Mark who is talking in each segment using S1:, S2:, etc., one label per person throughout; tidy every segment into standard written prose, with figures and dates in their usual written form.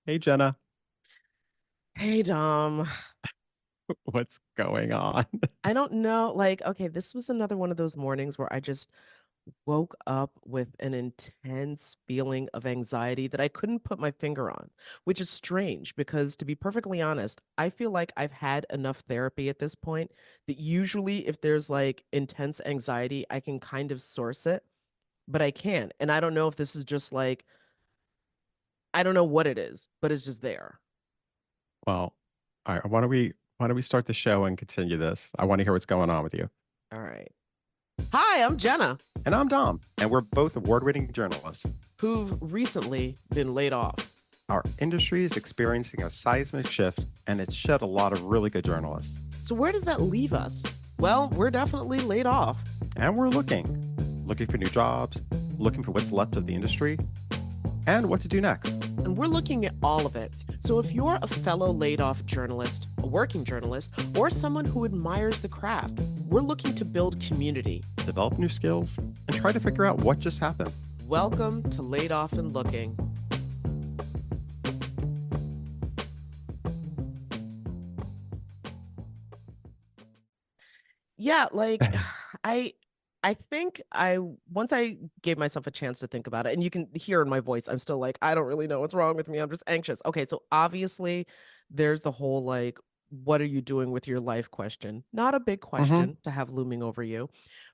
S1: Hey, Jenna.
S2: Hey, Dom.
S1: What's going on?
S2: I don't know. Like, okay, this was another one of those mornings where I just woke up with an intense feeling of anxiety that I couldn't put my finger on, which is strange because, to be perfectly honest, I feel like I've had enough therapy at this point that usually, if there's like intense anxiety, I can kind of source it, but I can't. And I don't know if this is just like, I don't know what it is, but it's just there.
S1: Well, all right, why don't we start the show and continue this? I want to hear what's going on with you.
S2: All right. Hi, I'm Jenna,
S1: And I'm Dom, and we're both award-winning journalists.
S2: who've recently been laid off.
S1: Our industry is experiencing a seismic shift, and it's shed a lot of really good journalists.
S2: So where does that leave us? Well, we're definitely laid off.
S1: And we're looking for new jobs, looking for what's left of the industry, and what to do next.
S2: And we're looking at all of it. So if you're a fellow laid off journalist, a working journalist, or someone who admires the craft, we're looking to build community.
S1: Develop new skills, and try to figure out what just happened.
S2: Welcome to Laid Off and Looking. Yeah, like I I think I once I gave myself a chance to think about it, and you can hear in my voice, I'm still like, I don't really know what's wrong with me. I'm just anxious. Okay, so obviously there's the whole like, what are you doing with your life question? Not a big
S1: Mm-hmm.
S2: question to have looming over you.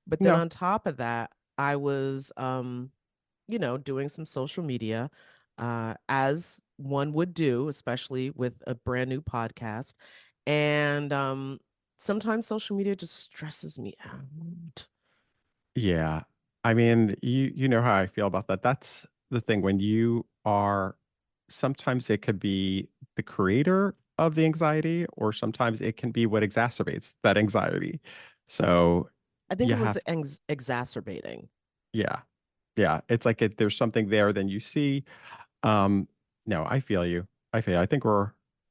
S2: But then
S1: No.
S2: on top of that, I was doing some social media, as one would do, especially with a brand new podcast. And sometimes social media just stresses me out.
S1: Yeah. I mean, you know how I feel about that. That's the thing when you are sometimes it could be the creator of the anxiety, or sometimes it can be what exacerbates that anxiety. So
S2: I think
S1: you
S2: it was
S1: have,
S2: exacerbating.
S1: yeah. Yeah. It's like there's something there than you see. Um, no, I feel you. I think
S2: I think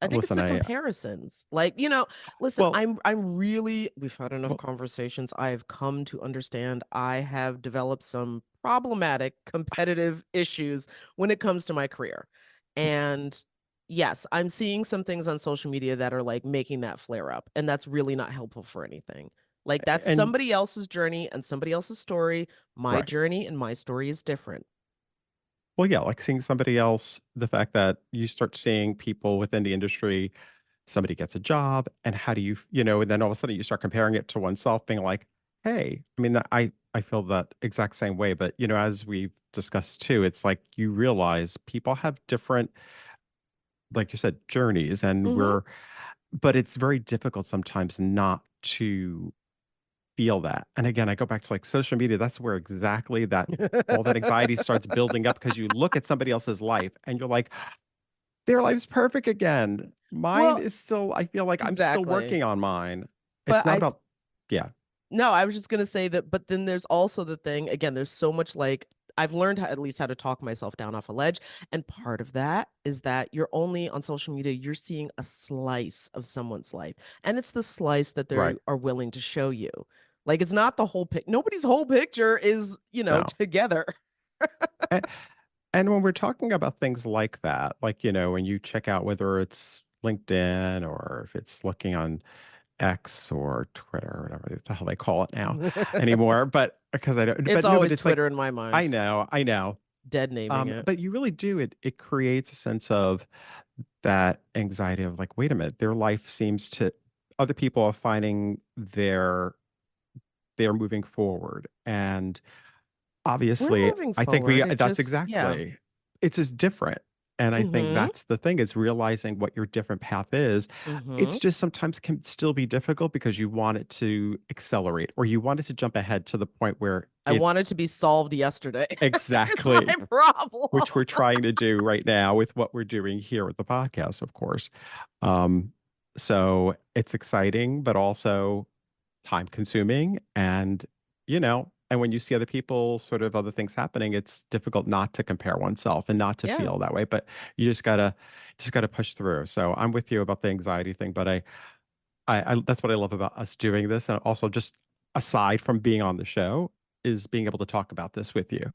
S2: it's
S1: listen,
S2: the comparisons. Like, listen,
S1: well,
S2: I'm really we've had enough
S1: well,
S2: conversations. I've come to understand I have developed some problematic competitive issues when it comes to my career. And yes, I'm seeing some things on social media that are like making that flare up, and that's really not helpful for anything. Like that's
S1: and
S2: somebody else's journey and somebody else's story. My
S1: right.
S2: journey and my story is different.
S1: Well, yeah, like seeing somebody else, the fact that you start seeing people within the industry, somebody gets a job, and how do and then all of a sudden you start comparing it to oneself, being like, hey, I mean, I feel that exact same way, but as we've discussed too, it's like you realize people have different, like you said, journeys, and
S2: Hmm.
S1: but it's very difficult sometimes not to feel that. And again, I go back to like social media, that's where exactly that all that anxiety starts building up because you look at somebody else's life and you're like, their life's perfect again. Mine
S2: Well,
S1: is still, I feel like I'm still
S2: exactly.
S1: working on mine. It's
S2: But
S1: not
S2: I
S1: about, yeah,
S2: No, I was just gonna say that, but then there's also the thing, again, there's so much like I've learned at least how to talk myself down off a ledge. And part of that is that you're only on social media, you're seeing a slice of someone's life. And it's the slice that they
S1: right.
S2: are willing to show you. Like it's not the whole nobody's whole picture is,
S1: No.
S2: together.
S1: And, and when we're talking about things like that, like, when you check out whether it's LinkedIn or if it's looking on X or Twitter or whatever the hell they call it now anymore, but because I don't,
S2: It's
S1: but no, but
S2: always
S1: it's like,
S2: Twitter in my
S1: I
S2: mind.
S1: know, I know.
S2: Dead naming it.
S1: But you really do, it creates a sense of that anxiety of like, wait a minute, their life seems to, other people are finding they're moving forward. And
S2: We're
S1: obviously,
S2: moving
S1: I think
S2: forward. It
S1: that's
S2: just, yeah.
S1: exactly, it's just different. And I think
S2: Mm-hmm.
S1: that's the thing is realizing what your different path is.
S2: Mm-hmm.
S1: It's just sometimes can still be difficult because you want it to accelerate or you want it to jump ahead to the point where
S2: I
S1: it
S2: wanted to be solved yesterday. It's my
S1: exactly,
S2: problem.
S1: which we're trying to do right now with what we're doing here with the podcast, of course. Um, so it's exciting, but also time consuming. And when you see other people, sort of other things happening, it's difficult not to compare oneself and not to
S2: Yeah.
S1: feel that way. But you just gotta push through. So I'm with you about the anxiety thing, but I that's what I love about us doing this. And also just aside from being on the show, is being able to talk about this with you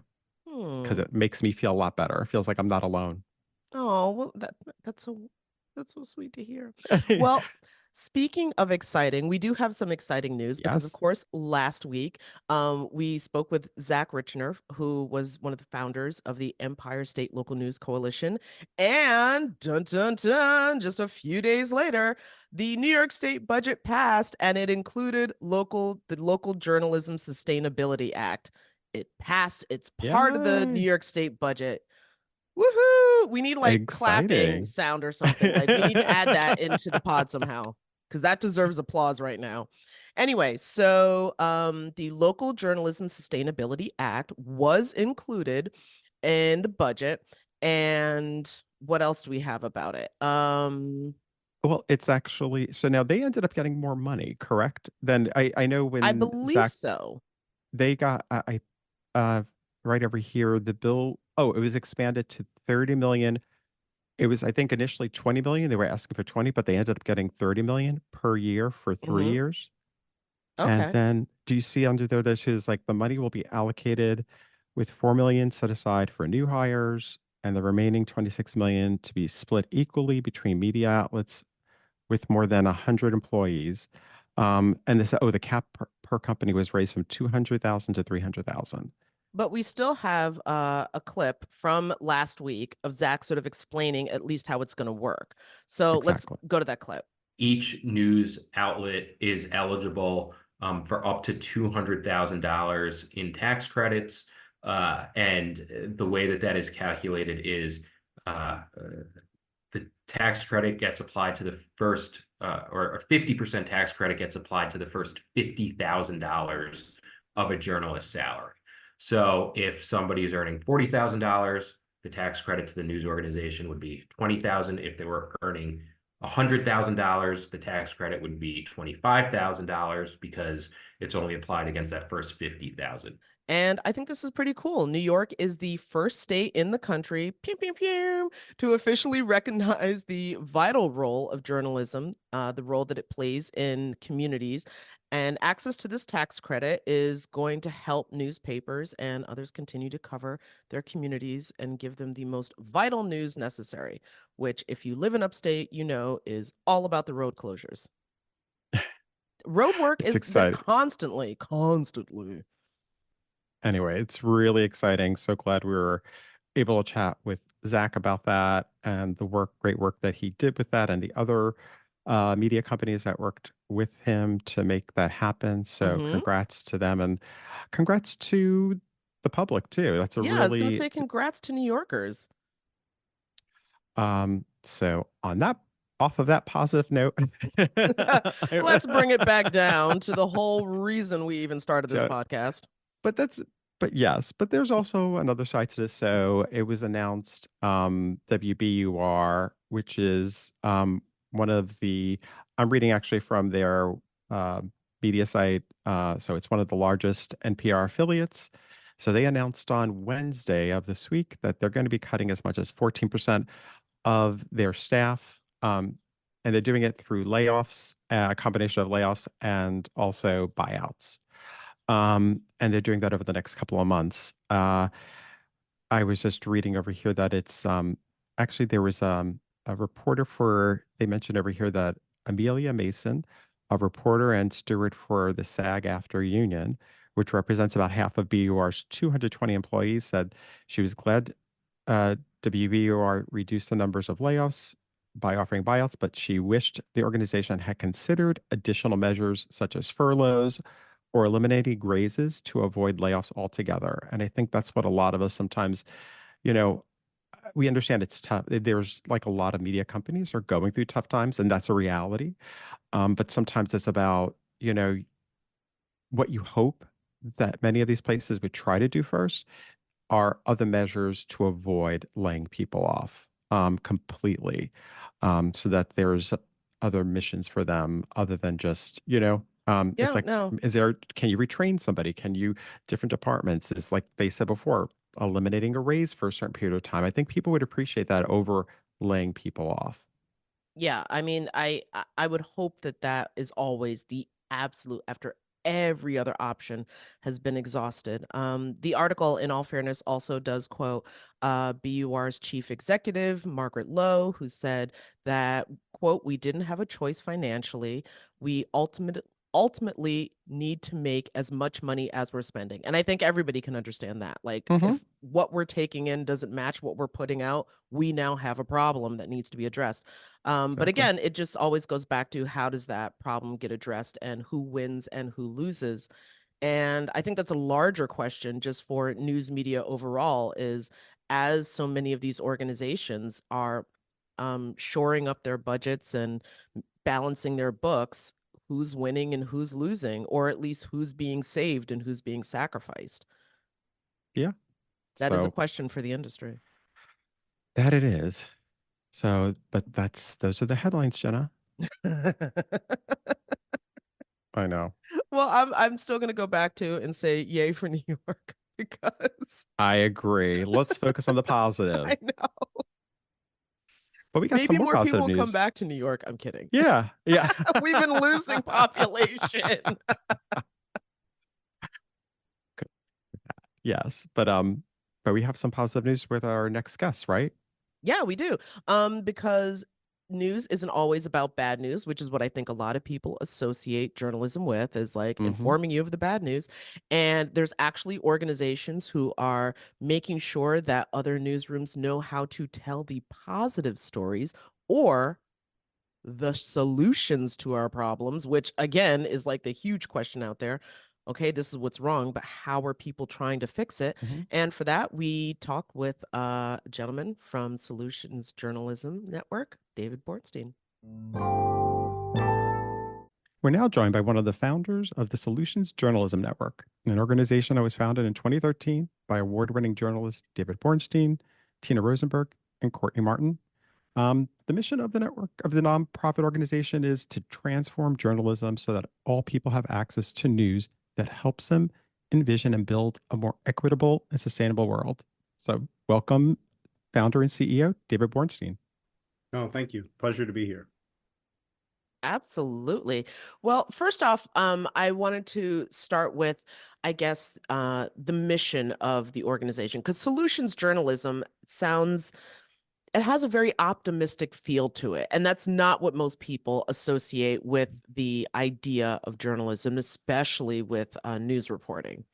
S1: because
S2: Hmm.
S1: it makes me feel a lot better. It feels like I'm not alone.
S2: Oh, well, That's so that's so sweet to hear. Well, speaking of exciting, we do have some exciting news because, of
S1: Yes.
S2: course, last week we spoke with Zach Richner, who was one of the founders of the Empire State Local News Coalition. And dun dun dun, just a few days later, the New York State budget passed, and it included the Local Journalism Sustainability Act. It passed. It's part of the New
S1: Yay.
S2: York State budget. Woohoo! We need like clapping
S1: Exciting.
S2: sound or something. Like we need to add that into the pod somehow because that deserves applause right now. Anyway, so the Local Journalism Sustainability Act was included in the budget. And what else do we have about it?
S1: Well, it's actually so now they ended up getting more money, correct? Then I know
S2: I
S1: when
S2: believe
S1: Zach
S2: so.
S1: they got uh right over here the bill. Oh, it was expanded to 30 million. It was I think initially 20 million. They were asking for 20, but they ended up getting 30 million per year for 3 years. And
S2: Okay.
S1: then do you see under there that is like the money will be allocated with 4 million set aside for new hires and the remaining 26 million to be split equally between media outlets with more than 100 employees. And this, oh, the cap per company was raised from 200,000 to 300,000.
S2: But we still have a clip from last week of Zach sort of explaining at least how it's going to work. So let's
S1: Exactly.
S2: go to that clip.
S3: Each news outlet is eligible for up to $200,000 in tax credits. And the way that that is calculated is the tax credit gets applied to the first, or 50% tax credit gets applied to the first $50,000 of a journalist's salary. So if somebody is earning $40,000, the tax credit to the news organization would be $20,000. If they were earning $100,000, the tax credit would be $25,000 because it's only applied against that first 50,000.
S2: And I think this is pretty cool. New York is the first state in the country, pew, pew, pew, to officially recognize the vital role of journalism, the role that it plays in communities. And access to this tax credit is going to help newspapers and others continue to cover their communities and give them the most vital news necessary, which, if you live in upstate, you know, is all about the road closures. Road work
S1: It's
S2: is there
S1: exciting.
S2: constantly, constantly.
S1: Anyway, it's really exciting. So glad we were able to chat with Zach about that and the great work that he did with that and the other media companies that worked with him to make that happen. So
S2: Hmm.
S1: congrats to them and congrats to the public too. That's a
S2: Yeah, I was gonna
S1: really
S2: say congrats to New Yorkers.
S1: so on that off of that positive note.
S2: Let's bring it back down to the whole reason we even started this
S1: So
S2: podcast.
S1: but that's but yes, but there's also another side to this. So it was announced WBUR, which is one of the I'm reading actually from their uh, media site. So it's one of the largest NPR affiliates. So they announced on Wednesday of this week that they're going to be cutting as much as 14% of their staff. And they're doing it through layoffs, a combination of layoffs and also buyouts. And they're doing that over the next couple of months. I was just reading over here that it's actually there was a reporter for they mentioned over here that Amelia Mason, a reporter and steward for the SAG-AFTRA union, which represents about half of BUR's 220 employees, said she was glad WBUR reduced the numbers of layoffs by offering buyouts, but she wished the organization had considered additional measures such as furloughs or eliminating raises to avoid layoffs altogether. And I think that's what a lot of us sometimes, you know, we understand it's tough. There's like a lot of media companies are going through tough times, and that's a reality. But sometimes it's about, what you hope that many of these places would try to do first are other measures to avoid laying people off completely, so that there's other missions for them other than just, it's
S2: Yeah,
S1: like,
S2: no.
S1: can you retrain somebody? Can you, different departments, is like they said before, eliminating a raise for a certain period of time. I think people would appreciate that over laying people off.
S2: Yeah, I mean, I would hope that that is always the absolute after every other option has been exhausted. The article, in all fairness, also does quote BUR's chief executive, Margaret Lowe, who said that, quote, "We didn't have a choice financially. We ultimately need to make as much money as we're spending." And I think everybody can understand that. Like,
S1: Mhm.
S2: if what we're taking in doesn't match what we're putting out, we now have a problem that needs to be addressed. But
S1: Exactly.
S2: again, it just always goes back to, how does that problem get addressed and who wins and who loses? And I think that's a larger question just for news media overall, is, as so many of these organizations are shoring up their budgets and balancing their books, who's winning and who's losing, or at least who's being saved and who's being sacrificed?
S1: Yeah.
S2: That is a
S1: So
S2: question for the industry.
S1: that it is. So, but those are the headlines, Jenna. I know.
S2: Well, I'm still gonna go back to and say yay for New York because
S1: I agree. Let's focus on the positive.
S2: I know
S1: But we got some
S2: maybe
S1: more
S2: more people
S1: positive
S2: will come
S1: news.
S2: back to New York. I'm kidding.
S1: Yeah. Yeah.
S2: We've been losing population.
S1: Yes. But we have some positive news with our next guest, right?
S2: Yeah, we do. Because news isn't always about bad news, which is what I think a lot of people associate journalism with, is like
S1: Mhm.
S2: informing you of the bad news. And there's actually organizations who are making sure that other newsrooms know how to tell the positive stories, or the solutions to our problems, which again is like the huge question out there. Okay, this is what's wrong, but how are people trying to fix it?
S1: Mhm.
S2: And for that, we talk with a gentleman from Solutions Journalism Network, David Bornstein.
S1: We're now joined by one of the founders of the Solutions Journalism Network, an organization that was founded in 2013 by award-winning journalists David Bornstein, Tina Rosenberg, and Courtney Martin. The mission of the network of the nonprofit organization is to transform journalism so that all people have access to news that helps them envision and build a more equitable and sustainable world. So, welcome, founder and CEO David Bornstein.
S4: Oh, thank you. Pleasure to be here.
S2: Absolutely. Well, first off, I wanted to start with, I guess, the mission of the organization, because solutions journalism sounds, it has a very optimistic feel to it. And that's not what most people associate with the idea of journalism, especially with news reporting.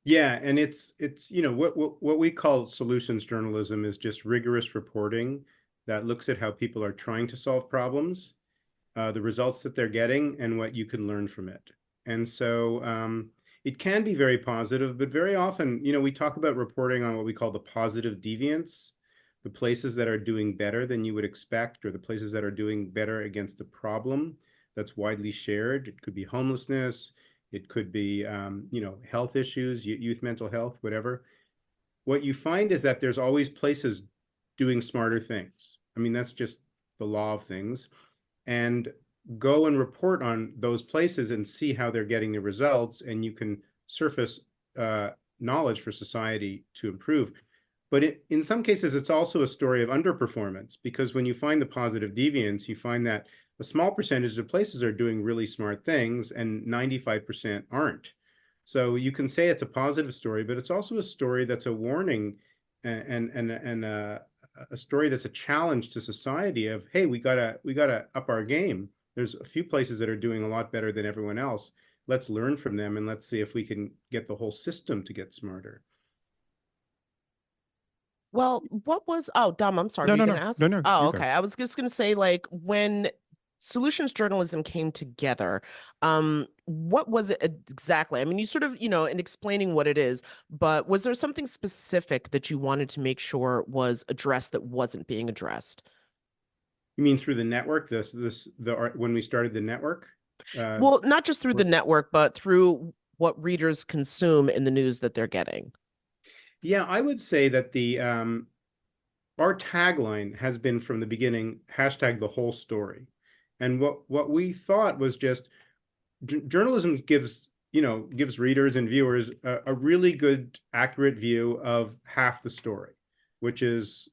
S4: Yeah, and it's what we call solutions journalism is just rigorous reporting that looks at how people are trying to solve problems, the results that they're getting, and what you can learn from it. And so it can be very positive, but very often, we talk about reporting on what we call the positive deviance, the places that are doing better than you would expect, or the places that are doing better against a problem that's widely shared. It could be homelessness. It could be, health issues, youth mental health, whatever. What you find is that there's always places doing smarter things. I mean, that's just the law of things. And go and report on those places and see how they're getting the results, and you can surface knowledge for society to improve. But in some cases, it's also a story of underperformance, because when you find the positive deviance, you find that a small percentage of places are doing really smart things and 95% aren't. So you can say it's a positive story, but it's also a story that's a warning, and a story that's a challenge to society of, hey, we gotta up our game. There's a few places that are doing a lot better than everyone else. Let's learn from them, and let's see if we can get the whole system to get smarter.
S2: Well, what was, oh, Dom, I'm sorry,
S1: No,
S2: were you
S1: no,
S2: going
S1: no,
S2: to ask?
S1: no, no.
S2: Oh,
S1: You go.
S2: okay. I was just going to say, like, when solutions journalism came together, what was it exactly? I mean, you sort of, in explaining what it is, but was there something specific that you wanted to make sure was addressed that wasn't being addressed?
S4: You mean through the network? When we started the network? Uh,
S2: Well, not just through the network, but through what readers consume in the news that they're getting.
S4: yeah, I would say that the our tagline has been from the beginning hashtag the whole story, and what we thought was just journalism gives readers and viewers a really good, accurate view of half the story, which is,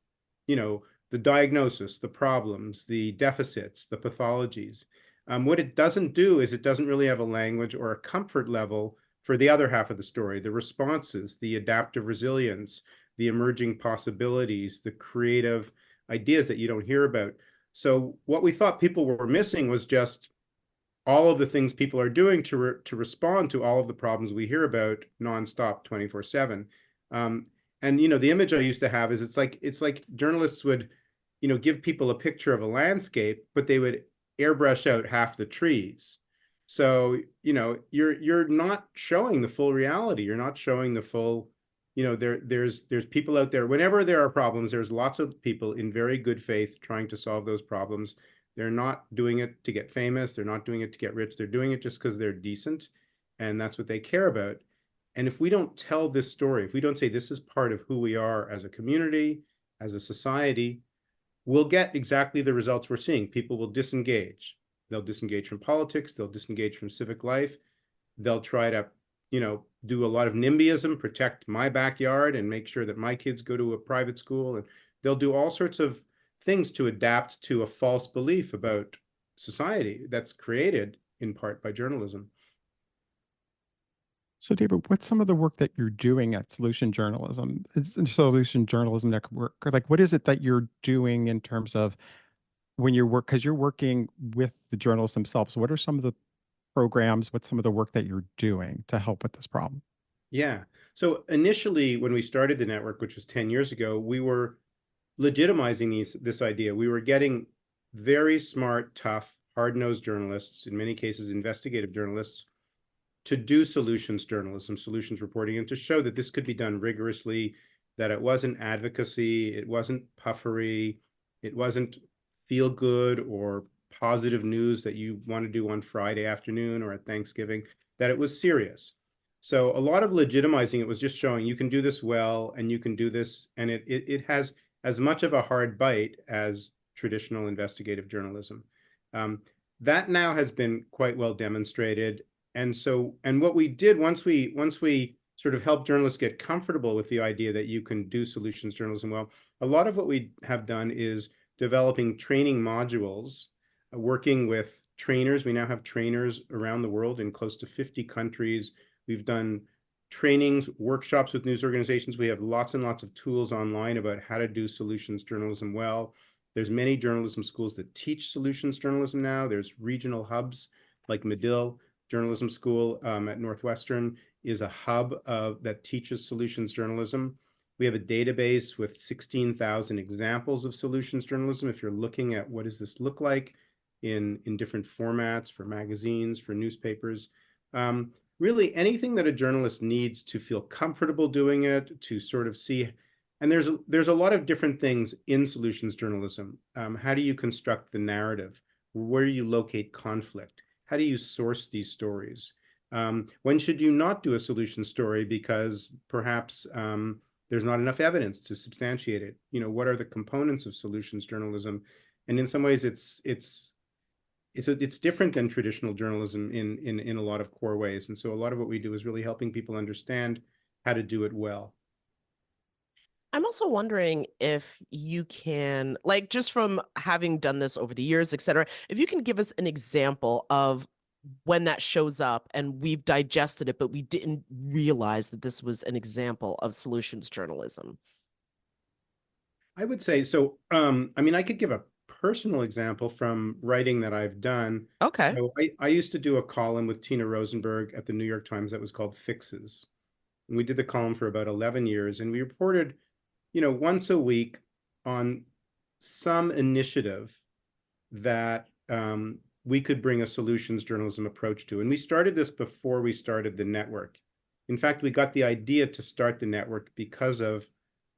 S4: the diagnosis, the problems, the deficits, the pathologies. What it doesn't do is it doesn't really have a language or a comfort level for the other half of the story, the responses, the adaptive resilience, the emerging possibilities, the creative ideas that you don't hear about. So what we thought people were missing was just all of the things people are doing to respond to all of the problems we hear about nonstop 24/7. And the image I used to have is it's like journalists would give people a picture of a landscape, but they would airbrush out half the trees. So you're not showing the full reality. You're not showing the full. There's people out there. Whenever there are problems, there's lots of people in very good faith trying to solve those problems. They're not doing it to get famous. They're not doing it to get rich. They're doing it just because they're decent, and that's what they care about. And if we don't tell this story, if we don't say this is part of who we are as a community, as a society, we'll get exactly the results we're seeing. People will disengage. They'll disengage from politics. They'll disengage from civic life. They'll try to, do a lot of NIMBYism, protect my backyard and make sure that my kids go to a private school. And they'll do all sorts of things to adapt to a false belief about society that's created in part by journalism.
S1: So, David, what's some of the work that you're doing at Solution Journalism Network? Like, what is it that you're doing in terms of when you work? Because you're working with the journalists themselves. What are some of the programs? What's some of the work that you're doing to help with this problem?
S4: Yeah. So initially, when we started the network, which was 10 years ago, we were legitimizing this idea. We were getting very smart, tough, hard-nosed journalists, in many cases investigative journalists, to do solutions journalism, solutions reporting, and to show that this could be done rigorously, that it wasn't advocacy, it wasn't puffery, it wasn't feel good or positive news that you want to do on Friday afternoon or at Thanksgiving, that it was serious. So a lot of legitimizing it was just showing you can do this well and you can do this, and it has as much of a hard bite as traditional investigative journalism. That now has been quite well demonstrated. And what we did once we sort of helped journalists get comfortable with the idea that you can do solutions journalism well, a lot of what we have done is developing training modules, working with trainers. We now have trainers around the world in close to 50 countries. We've done trainings, workshops with news organizations. We have lots and lots of tools online about how to do solutions journalism well. There's many journalism schools that teach solutions journalism now. There's regional hubs like Medill Journalism School at Northwestern is a hub that teaches solutions journalism. We have a database with 16,000 examples of solutions journalism. If you're looking at what does this look like in different formats for magazines, for newspapers, really anything that a journalist needs to feel comfortable doing it, to sort of see. And there's a lot of different things in solutions journalism. How do you construct the narrative? Where do you locate conflict? How do you source these stories? When should you not do a solution story because perhaps there's not enough evidence to substantiate it? What are the components of solutions journalism? And in some ways, it's different than traditional journalism in a lot of core ways. And so a lot of what we do is really helping people understand how to do it well.
S2: I'm also wondering if you can, like, just from having done this over the years, et cetera, if you can give us an example of when that shows up and we've digested it, but we didn't realize that this was an example of solutions journalism.
S4: I would say so. I could give a personal example from writing that I've done.
S2: Okay.
S4: So I used to do a column with Tina Rosenberg at the New York Times that was called Fixes. And we did the column for about 11 years, and we reported once a week on some initiative that we could bring a solutions journalism approach to. And we started this before we started the network. In fact, we got the idea to start the network because of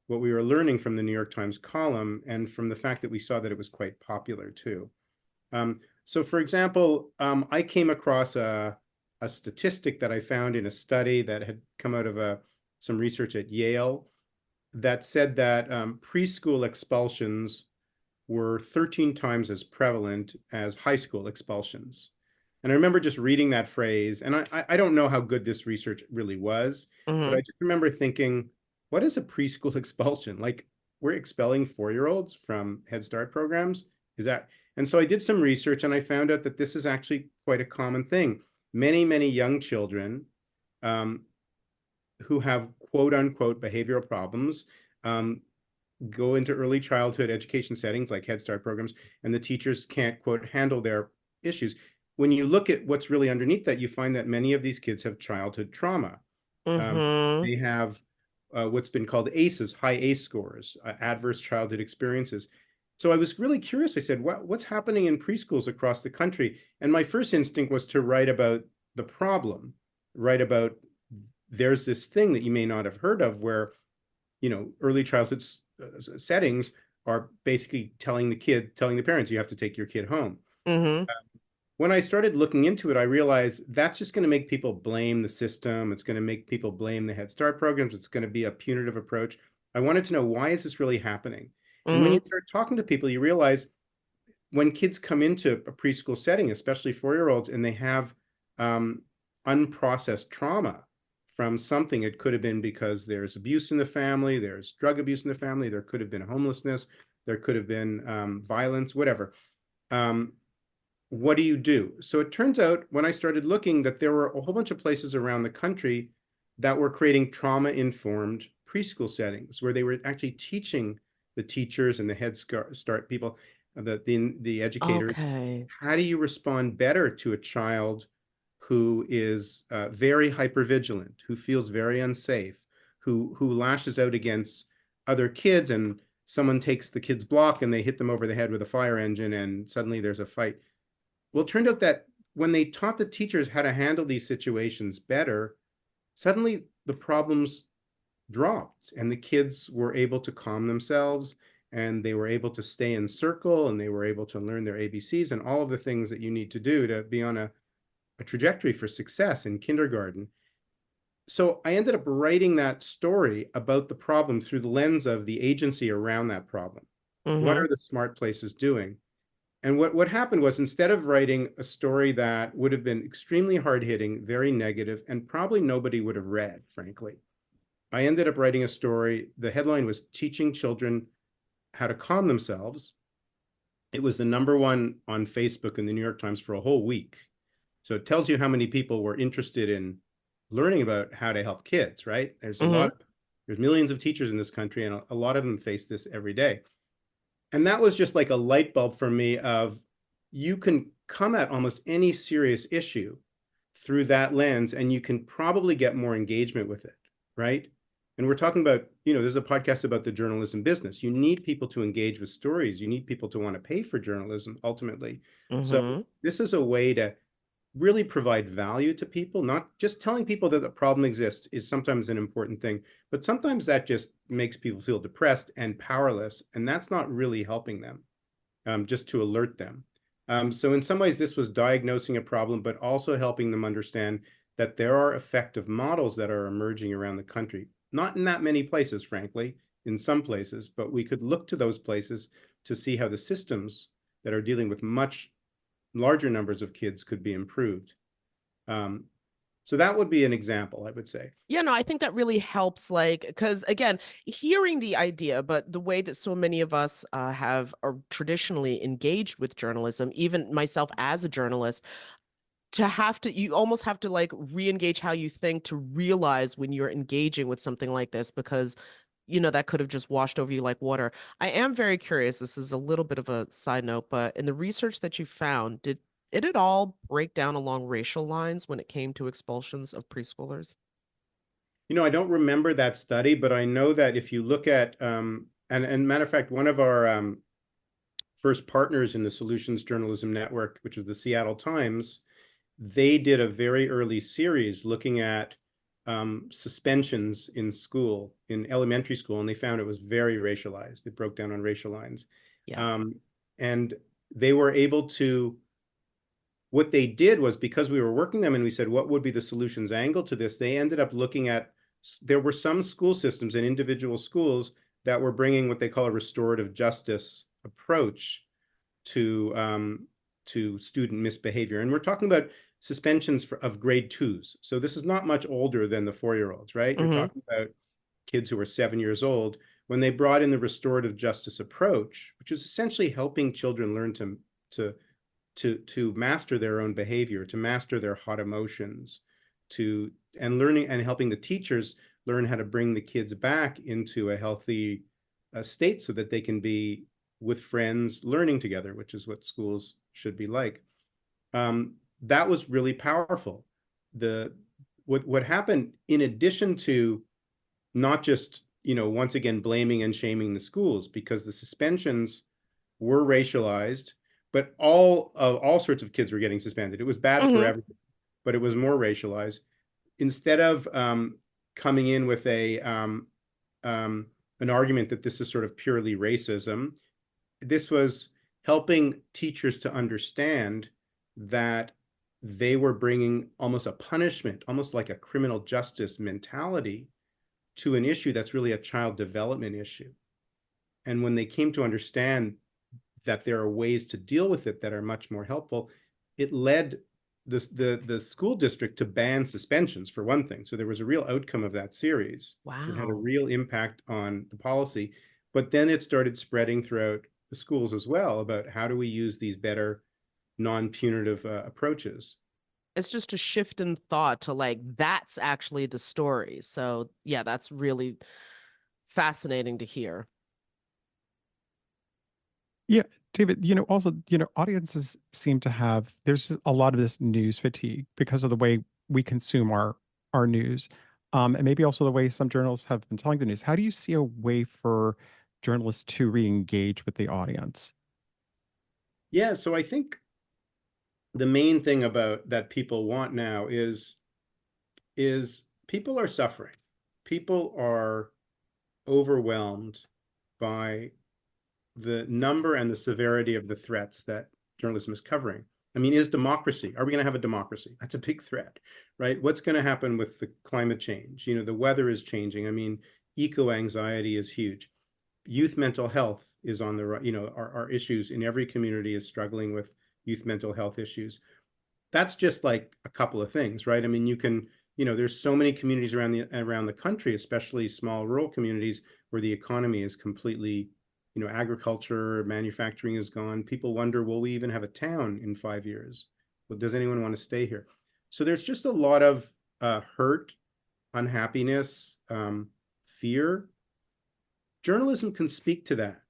S4: what we were learning from the New York Times column and from the fact that we saw that it was quite popular too. So for example, I came across a statistic that I found in a study that had come out of some research at Yale that said that preschool expulsions were 13 times as prevalent as high school expulsions. And I remember just reading that phrase, and I don't know how good this research really was, but I just remember thinking, what is a preschool expulsion? Like, we're expelling 4-year-olds from Head Start programs? Is that? And so I did some research and I found out that this is actually quite a common thing. Many, many young children um, who have quote unquote behavioral problems go into early childhood education settings like Head Start programs, and the teachers can't quote handle their issues. When you look at what's really underneath that, you find that many of these kids have childhood trauma.
S2: Mm-hmm.
S4: They have what's been called ACEs, high ACE scores, adverse childhood experiences. So I was really curious. I said, what's happening in preschools across the country? And my first instinct was to write about the problem, write about there's this thing that you may not have heard of where, early childhood settings are basically telling the parents, you have to take your kid home.
S2: Mm-hmm.
S4: When I started looking into it, I realized that's just going to make people blame the system. It's going to make people blame the Head Start programs. It's going to be a punitive approach. I wanted to know, why is this really happening? And when you
S2: Mm-hmm.
S4: start talking to people, you realize when kids come into a preschool setting, especially 4-year-olds, and they have unprocessed trauma from something, it could have been because there's abuse in the family, there's drug abuse in the family, there could have been homelessness, there could have been violence, whatever. What do you do? So it turns out when I started looking that there were a whole bunch of places around the country that were creating trauma-informed preschool settings where they were actually teaching the teachers and the Head Start people, the educators,
S2: Okay.
S4: how do you respond better to a child who is very hypervigilant, who feels very unsafe, who lashes out against other kids, and someone takes the kid's block and they hit them over the head with a fire engine and suddenly there's a fight. Well, it turned out that when they taught the teachers how to handle these situations better, suddenly the problems dropped and the kids were able to calm themselves and they were able to stay in circle and they were able to learn their ABCs and all of the things that you need to do to be on a trajectory for success in kindergarten. So I ended up writing that story about the problem through the lens of the agency around that problem. What
S2: Mm-hmm.
S4: are the smart places doing? And what happened was, instead of writing a story that would have been extremely hard-hitting, very negative, and probably nobody would have read, frankly, I ended up writing a story. The headline was Teaching Children How to Calm Themselves. It was the #1 on Facebook and the New York Times for a whole week. So it tells you how many people were interested in learning about how to help kids, right?
S2: Mm-hmm.
S4: There's millions of teachers in this country, and a lot of them face this every day. And that was just like a light bulb for me of, you can come at almost any serious issue through that lens and you can probably get more engagement with it, right? And we're talking about, there's a podcast about the journalism business. You need people to engage with stories. You need people to want to pay for journalism ultimately. So
S2: Mm-hmm.
S4: this is a way to really provide value to people. Not just telling people that the problem exists is sometimes an important thing, but sometimes that just makes people feel depressed and powerless, and that's not really helping them, just to alert them. So in some ways, this was diagnosing a problem, but also helping them understand that there are effective models that are emerging around the country. Not in that many places, frankly, in some places, but we could look to those places to see how the systems that are dealing with much larger numbers of kids could be improved. Um, so that would be an example, I would say.
S2: Yeah, no, I think that really helps, like, because again, hearing the idea, but the way that so many of us have are traditionally engaged with journalism, even myself as a journalist, you almost have to like re-engage how you think to realize when you're engaging with something like this, because that could have just washed over you like water. I am very curious. This is a little bit of a side note, but in the research that you found, did it at all break down along racial lines when it came to expulsions of preschoolers?
S4: I don't remember that study, but I know that if you look at, and matter of fact, one of our first partners in the Solutions Journalism Network, which is the Seattle Times, they did a very early series looking at suspensions in school, in elementary school, and they found it was very racialized. It broke down on racial lines.
S2: Yeah.
S4: And they were able to, what they did was, because we were working them and we said, what would be the solutions angle to this? They ended up looking at, there were some school systems and individual schools that were bringing what they call a restorative justice approach to student misbehavior. And we're talking about suspensions of grade 2s. So this is not much older than the 4-year-olds, right? You're
S2: Mm-hmm.
S4: talking about kids who are 7 years old, when they brought in the restorative justice approach, which is essentially helping children learn to master their own behavior, to master their hot emotions, and learning and helping the teachers learn how to bring the kids back into a healthy state so that they can be with friends learning together, which is what schools should be like. That was really powerful. What happened, in addition to not just, once again, blaming and shaming the schools, because the suspensions were racialized, but all sorts of kids were getting suspended. It was bad for everyone, but it was more racialized. Instead of coming in with an argument that this is sort of purely racism, this was helping teachers to understand that they were bringing almost a punishment, almost like a criminal justice mentality to an issue that's really a child development issue. And when they came to understand that there are ways to deal with it that are much more helpful, it led the school district to ban suspensions, for one thing. So there was a real outcome of that series.
S2: Wow.
S4: It had a real impact on the policy. But then it started spreading throughout the schools as well about how do we use these better non-punitive approaches.
S2: It's just a shift in thought to like, that's actually the story. So yeah, that's really fascinating to hear.
S1: Yeah, David, also, audiences seem to have, there's a lot of this news fatigue because of the way we consume our news. And maybe also the way some journalists have been telling the news. How do you see a way for journalists to re-engage with the audience?
S4: Yeah, so I think the main thing about that people want now is people are suffering. People are overwhelmed by the number and the severity of the threats that journalism is covering. I mean, are we going to have a democracy? That's a big threat, right? What's going to happen with the climate change? The weather is changing. I mean, eco-anxiety is huge. Youth mental health is on the right. Our issues in every community is struggling with youth mental health issues. That's just like a couple of things, right? I mean, there's so many communities around the country, especially small rural communities, where the economy is completely, agriculture, manufacturing is gone. People wonder, will we even have a town in 5 years? Well, does anyone want to stay here? So there's just a lot of hurt, unhappiness, fear. Journalism can speak to that.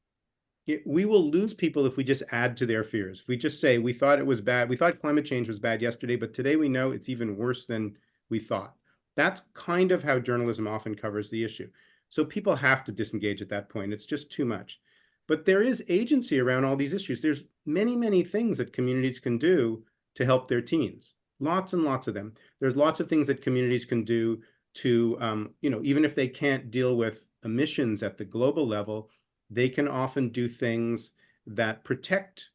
S4: We will lose people if we just add to their fears. If we just say, we thought it was bad, we thought climate change was bad yesterday, but today we know it's even worse than we thought. That's kind of how journalism often covers the issue. So people have to disengage at that point. It's just too much. But there is agency around all these issues. There's many, many things that communities can do to help their teens. Lots and lots of them. There's lots of things that communities can do to, even if they can't deal with emissions at the global level, they can often do things that protect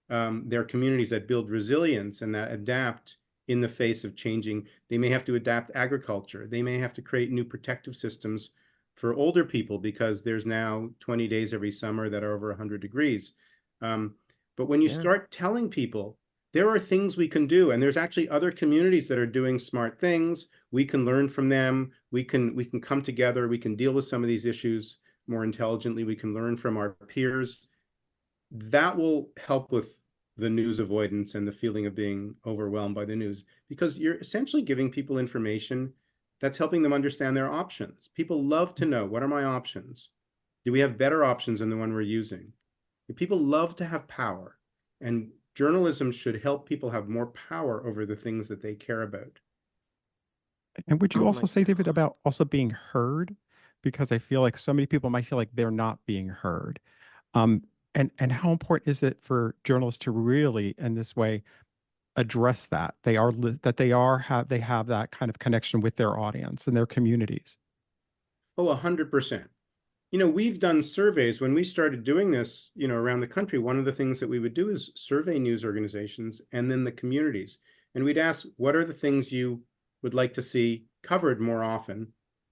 S4: their communities, that build resilience and that adapt in the face of changing. They may have to adapt agriculture. They may have to create new protective systems for older people because there's now 20 days every summer that are over 100 degrees. But when you start telling people, there are things we can do, and there's actually other communities that are doing smart things. We can learn from them. We can come together. We can deal with some of these issues more intelligently. We can learn from our peers. That will help with the news avoidance and the feeling of being overwhelmed by the news, because you're essentially giving people information that's helping them understand their options. People love to know, what are my options? Do we have better options than the one we're using? People love to have power, and journalism should help people have more power over the things that they care about.
S1: And would you
S2: Oh
S1: also
S2: my
S1: say, David,
S2: God.
S1: about also being heard? Because I feel like so many people might feel like they're not being heard. And how important is it for journalists to really, in this way, address that they have that kind of connection with their audience and their communities?
S4: Oh, 100%. We've done surveys when we started doing this, around the country. One of the things that we would do is survey news organizations and then the communities. And we'd ask, what are the things you would like to see covered more often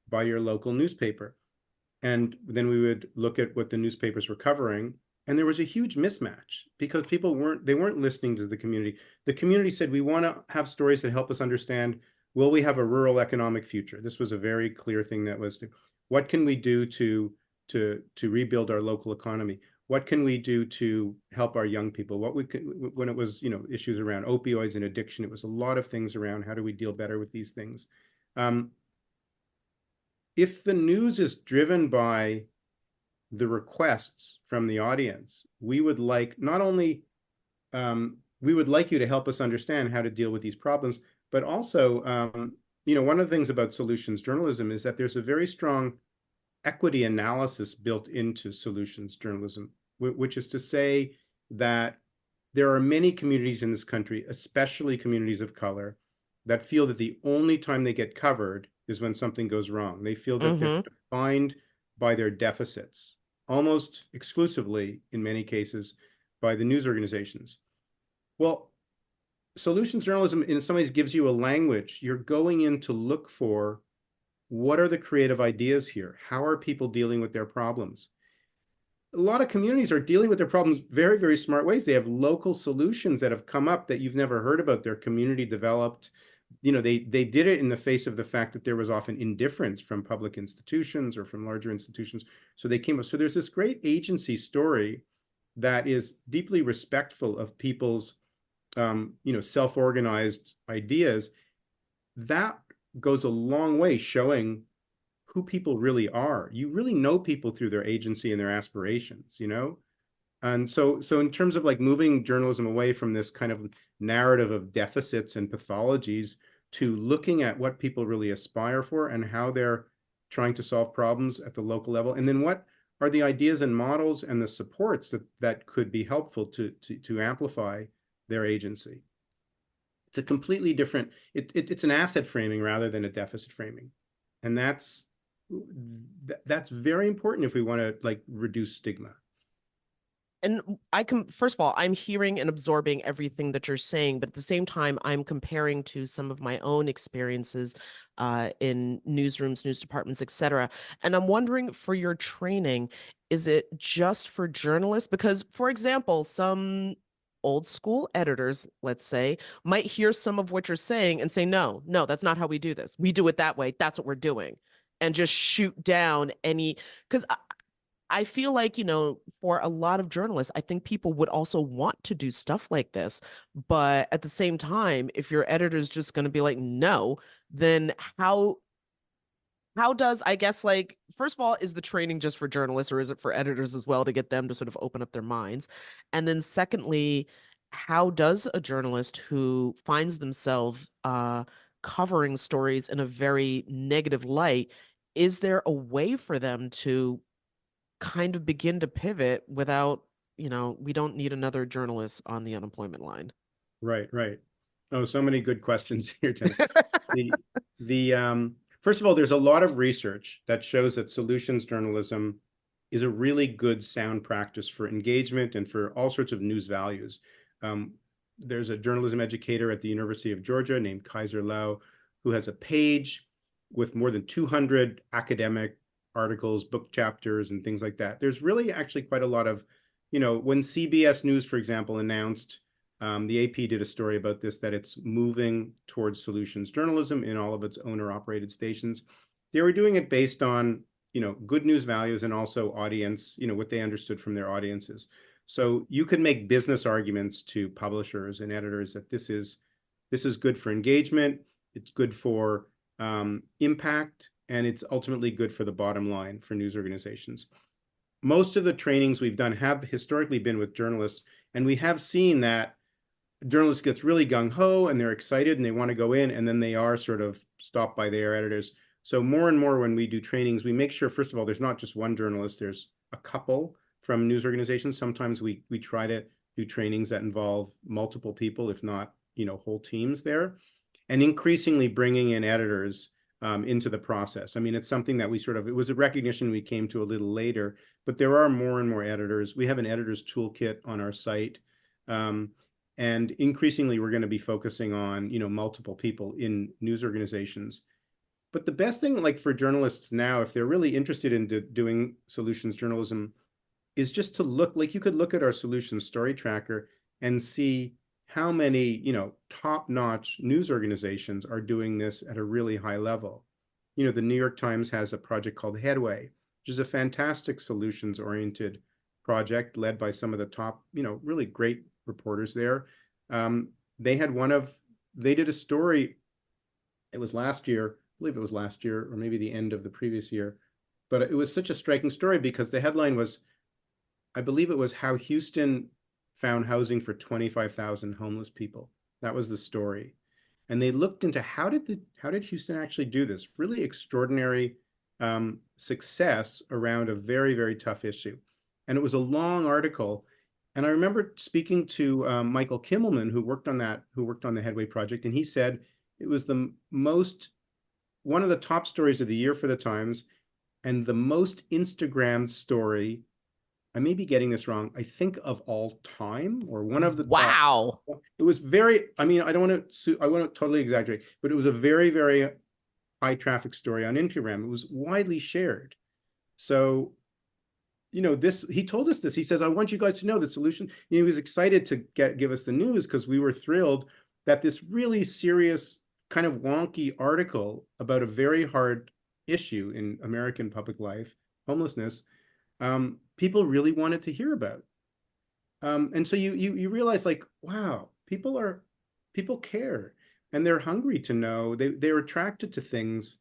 S4: by your local newspaper? And then we would look at what the newspapers were covering. And there was a huge mismatch because people weren't listening to the community. The community said, we want to have stories that help us understand, will we have a rural economic future? This was a very clear thing that was, what can we do to to rebuild our local economy? What can we do to help our young people? What we could, when it was, issues around opioids and addiction, it was a lot of things around how do we deal better with these things. If the news is driven by the requests from the audience, we would like not only we would like you to help us understand how to deal with these problems, but also, one of the things about solutions journalism is that there's a very strong equity analysis built into solutions journalism, which is to say that there are many communities in this country, especially communities of color, that feel that the only time they get covered is when something goes wrong. They feel that they're defined by their deficits, almost exclusively, in many cases, by the news organizations. Well, solutions journalism in some ways gives you a language. You're going in to look for what are the creative ideas here? How are people dealing with their problems? A lot of communities are dealing with their problems very, very smart ways. They have local solutions that have come up that you've never heard about. They're community developed. They did it in the face of the fact that there was often indifference from public institutions or from larger institutions. So they came up. So there's this great agency story that is deeply respectful of people's, self-organized ideas. That goes a long way showing who people really are. You really know people through their agency and their aspirations, And so in terms of like moving journalism away from this kind of narrative of deficits and pathologies to looking at what people really aspire for and how they're trying to solve problems at the local level, and then what are the ideas and models and the supports that could be helpful to amplify their agency. It's a completely different, it's an asset framing rather than a deficit framing. And that's very important if we want to like reduce stigma.
S2: And first of all, I'm hearing and absorbing everything that you're saying, but at the same time, I'm comparing to some of my own experiences in newsrooms, news departments, etc. And I'm wondering, for your training, is it just for journalists? Because, for example, some old school editors, let's say, might hear some of what you're saying and say, no, that's not how we do this. We do it that way. That's what we're doing. And just shoot down any, because I feel like, for a lot of journalists, I think people would also want to do stuff like this. But at the same time, if your editor is just going to be like, no, then how does, I guess, like, first of all, is the training just for journalists or is it for editors as well to get them to sort of open up their minds? And then secondly, how does a journalist who finds themselves covering stories in a very negative light, is there a way for them to kind of begin to pivot without, we don't need another journalist on the unemployment line?
S4: Right. Oh, so many good questions here, Jenna. First of all, there's a lot of research that shows that solutions journalism is a really good sound practice for engagement and for all sorts of news values. There's a journalism educator at the University of Georgia named Kaiser Lau, who has a page with more than 200 academic articles, book chapters, and things like that. There's really actually quite a lot of, when CBS News, for example, announced, the AP did a story about this, that it's moving towards solutions journalism in all of its owner-operated stations. They were doing it based on, good news values and also audience, what they understood from their audiences. So you could make business arguments to publishers and editors that this is good for engagement, it's good for impact, and it's ultimately good for the bottom line for news organizations. Most of the trainings we've done have historically been with journalists, and we have seen that journalists gets really gung-ho and they're excited and they want to go in, and then they are sort of stopped by their editors. So more and more when we do trainings, we make sure, first of all, there's not just one journalist, there's a couple from news organizations. Sometimes we try to do trainings that involve multiple people, if not, whole teams there, and increasingly bringing in editors into the process. I mean, it's something that it was a recognition we came to a little later, but there are more and more editors. We have an editor's toolkit on our site. And increasingly, we're going to be focusing on, multiple people in news organizations. But the best thing, like for journalists now, if they're really interested in doing solutions journalism, is just to look, like you could look at our solutions story tracker and see how many, top-notch news organizations are doing this at a really high level. The New York Times has a project called Headway, which is a fantastic solutions-oriented project led by some of the top, really great reporters there. They did a story, it was last year, I believe it was last year, or maybe the end of the previous year, but it was such a striking story because the headline was, I believe it was how Houston found housing for 25,000 homeless people. That was the story. And they looked into how did Houston actually do this? Really extraordinary success around a very, very tough issue. And it was a long article. And I remember speaking to Michael Kimmelman, who worked on the Headway project, and he said it was one of the top stories of the year for the Times, and the most Instagrammed story, I may be getting this wrong, I think of all time, or one of the top.
S2: Wow.
S4: It was very, I want to totally exaggerate, but it was a very, very high traffic story on Instagram. It was widely shared. So, he told us this. He says, I want you guys to know the solution. He was excited to give us the news because we were thrilled that this really serious, kind of wonky article about a very hard issue in American public life, homelessness, people really wanted to hear about. And so you realize, like, wow, people care, and they're hungry to know. They're attracted to things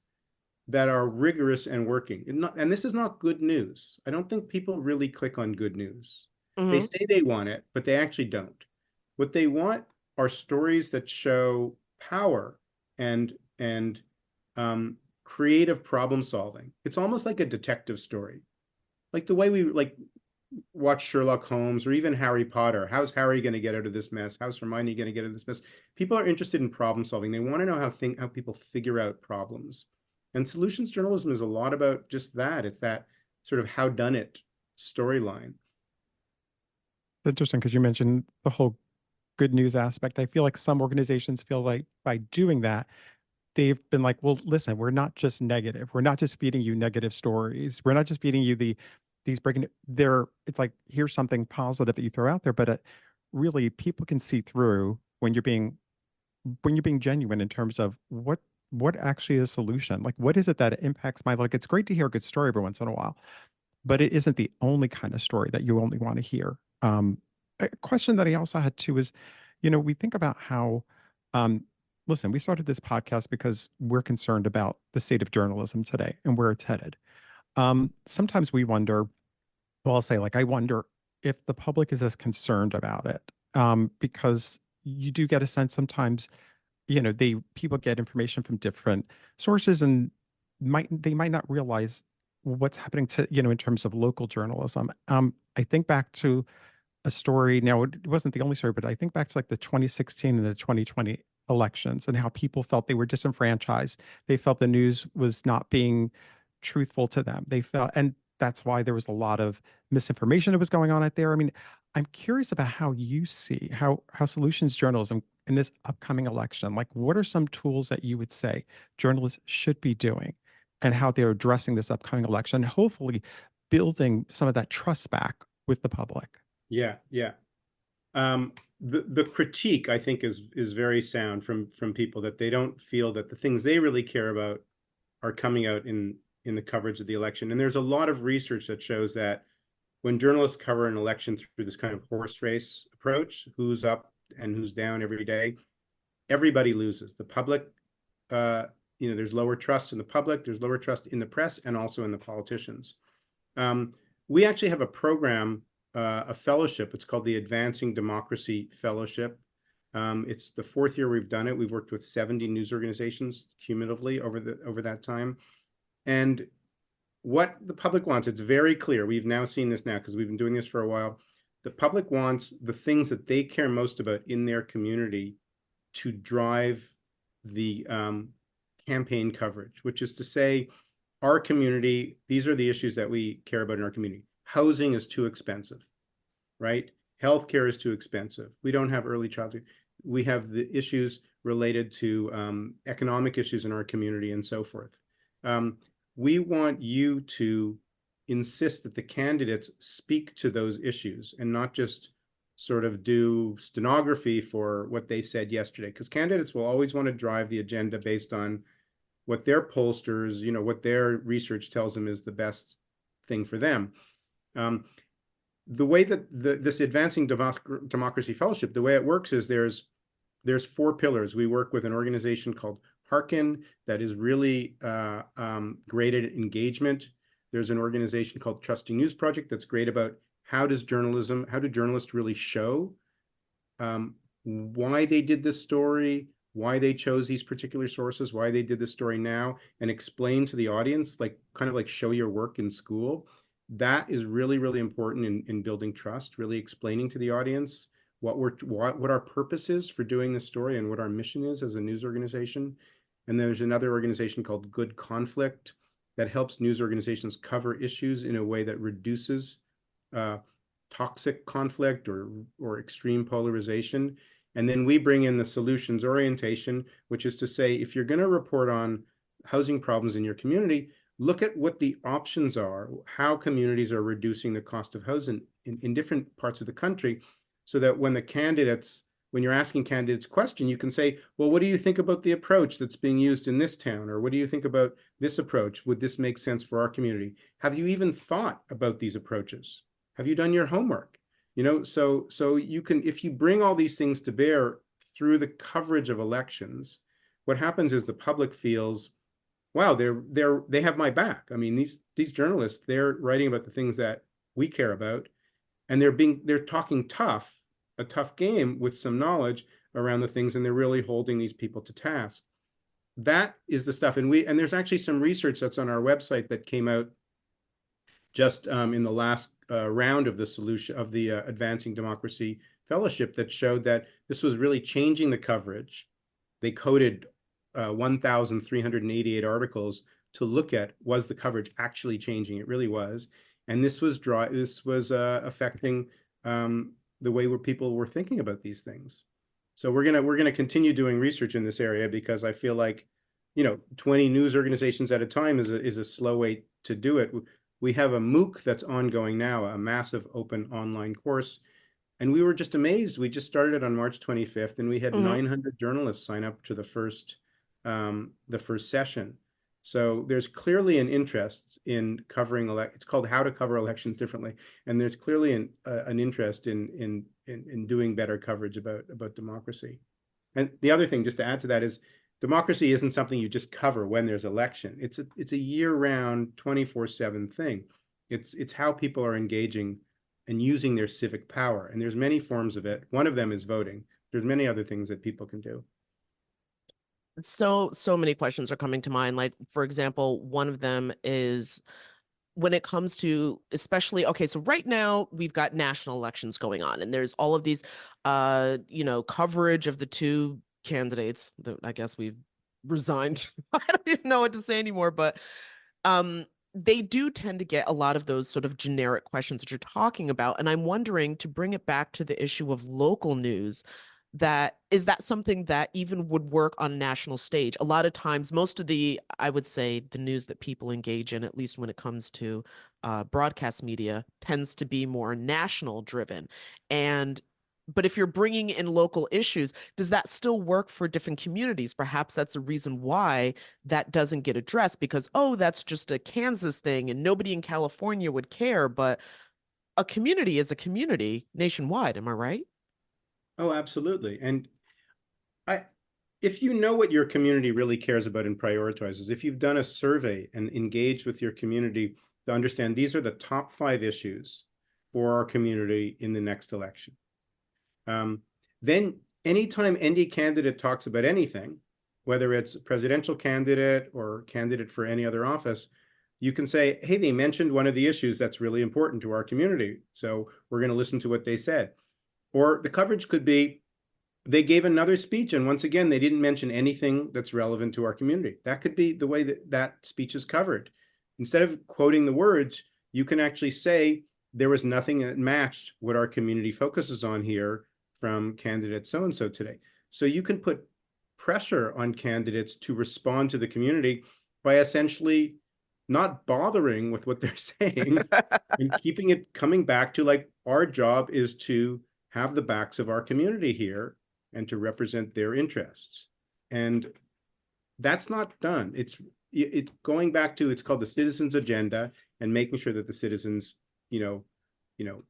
S4: that are rigorous and working. And this is not good news. I don't think people really click on good news. They say they want it, but they actually don't. What they want are stories that show power and creative problem solving. It's almost like a detective story, like the way we watch Sherlock Holmes or even Harry Potter. How's Harry going to get out of this mess? How's Hermione going to get out of this mess? People are interested in problem solving. They want to know how people figure out problems. And solutions journalism is a lot about just that. It's that sort of how done it storyline.
S1: It's interesting because you mentioned the whole good news aspect. I feel like some organizations feel like by doing that, they've been like, well, listen, we're not just negative. We're not just feeding you negative stories. We're not just feeding you these breaking there. It's like, here's something positive that you throw out there, but really people can see through when you're being genuine in terms of what actually is a solution. Like, what is it that impacts my, like, it's great to hear a good story every once in a while, but it isn't the only kind of story that you only want to hear. A question that I also had too is, we think about how, listen, we started this podcast because we're concerned about the state of journalism today and where it's headed. Sometimes we wonder, well, I'll say, like, I wonder if the public is as concerned about it, because you do get a sense sometimes, people get information from different sources and they might not realize what's happening to, in terms of local journalism. I think back to a story. Now, it wasn't the only story, but I think back to like the 2016 and the 2020 elections and how people felt they were disenfranchised. They felt the news was not being truthful to them. They felt, and that's why there was a lot of misinformation that was going on out there. I mean, I'm curious about how you see how solutions journalism in this upcoming election, like, what are some tools that you would say journalists should be doing and how they're addressing this upcoming election, hopefully building some of that trust back with the public?
S4: Yeah. The critique, I think, is very sound from people, that they don't feel that the things they really care about are coming out in the coverage of the election. And there's a lot of research that shows that when journalists cover an election through this kind of horse race approach, who's up and who's down every day, everybody loses. The public, there's lower trust in the public, there's lower trust in the press, and also in the politicians. We actually have a program, a fellowship. It's called the Advancing Democracy Fellowship. It's the 4th year we've done it. We've worked with 70 news organizations cumulatively over that time. And what the public wants, it's very clear. We've now seen this now because we've been doing this for a while. The public wants the things that they care most about in their community to drive the campaign coverage, which is to say, our community, these are the issues that we care about in our community. Housing is too expensive, right? Healthcare is too expensive. We don't have early childhood. We have the issues related to economic issues in our community and so forth. We want you to insist that the candidates speak to those issues and not just sort of do stenography for what they said yesterday, because candidates will always want to drive the agenda based on what their pollsters, what their research tells them is the best thing for them. The way that this Advancing Democracy Fellowship, the way it works is there's 4 pillars. We work with an organization called Harkin that is really great at engagement. There's an organization called Trusting News Project that's great about how do journalists really show why they did this story, why they chose these particular sources, why they did this story now, and explain to the audience, like kind of like show your work in school. That is really, really important in building trust, really explaining to the audience what our purpose is for doing this story and what our mission is as a news organization. And there's another organization called Good Conflict that helps news organizations cover issues in a way that reduces toxic conflict or extreme polarization. And then we bring in the solutions orientation, which is to say, if you're going to report on housing problems in your community, look at what the options are, how communities are reducing the cost of housing in different parts of the country, so that when you're asking candidates question, you can say, well, what do you think about the approach that's being used in this town? Or what do you think about this approach? Would this make sense for our community? Have you even thought about these approaches? Have you done your homework? So you can, if you bring all these things to bear through the coverage of elections, what happens is the public feels, wow, they have my back. I mean, these journalists, they're writing about the things that we care about, and they're talking a tough game with some knowledge around the things, and they're really holding these people to task. That is the stuff. And there's actually some research that's on our website that came out just in the last round of the Advancing Democracy Fellowship that showed that this was really changing the coverage. They coded 1,388 articles to look at, was the coverage actually changing? It really was. And this was affecting the way where people were thinking about these things. So we're gonna continue doing research in this area, because I feel like 20 news organizations at a time is a slow way to do it. We have a MOOC that's ongoing now, a massive open online course, and we were just amazed. We just started on March 25th, and we had 900 journalists sign up to the first session. So there's clearly an interest in covering it's called How to Cover Elections Differently, and there's clearly an interest in doing better coverage about democracy. And the other thing, just to add to that, is democracy isn't something you just cover when there's election. It's a year-round, 24/7 thing. It's how people are engaging and using their civic power, and there's many forms of it. One of them is voting. There's many other things that people can do.
S2: So many questions are coming to mind. Like, for example, one of them is when it comes to, especially, okay, so right now we've got national elections going on, and there's all of these, coverage of the two candidates that I guess we've resigned. I don't even know what to say anymore, but they do tend to get a lot of those sort of generic questions that you're talking about. And I'm wondering, to bring it back to the issue of local news, is that something that even would work on a national stage? A lot of times, most of I would say, the news that people engage in, at least when it comes to broadcast media, tends to be more national driven. But if you're bringing in local issues, does that still work for different communities? Perhaps that's a reason why that doesn't get addressed, because, oh, that's just a Kansas thing and nobody in California would care. But a community is a community nationwide. Am I right?
S4: Oh, absolutely. And if you know what your community really cares about and prioritizes, if you've done a survey and engaged with your community to understand these are the top 5 issues for our community in the next election, then anytime any candidate talks about anything, whether it's a presidential candidate or candidate for any other office, you can say, hey, they mentioned one of the issues that's really important to our community, so we're going to listen to what they said. Or the coverage could be, they gave another speech, and once again, they didn't mention anything that's relevant to our community. That could be the way that speech is covered. Instead of quoting the words, you can actually say, there was nothing that matched what our community focuses on here from candidate so-and-so today. So you can put pressure on candidates to respond to the community by essentially not bothering with what they're saying and keeping it coming back to, like, our job is to have the backs of our community here and to represent their interests. And that's not done. it's going back to, it's called the citizens agenda, and making sure that the citizens, you know,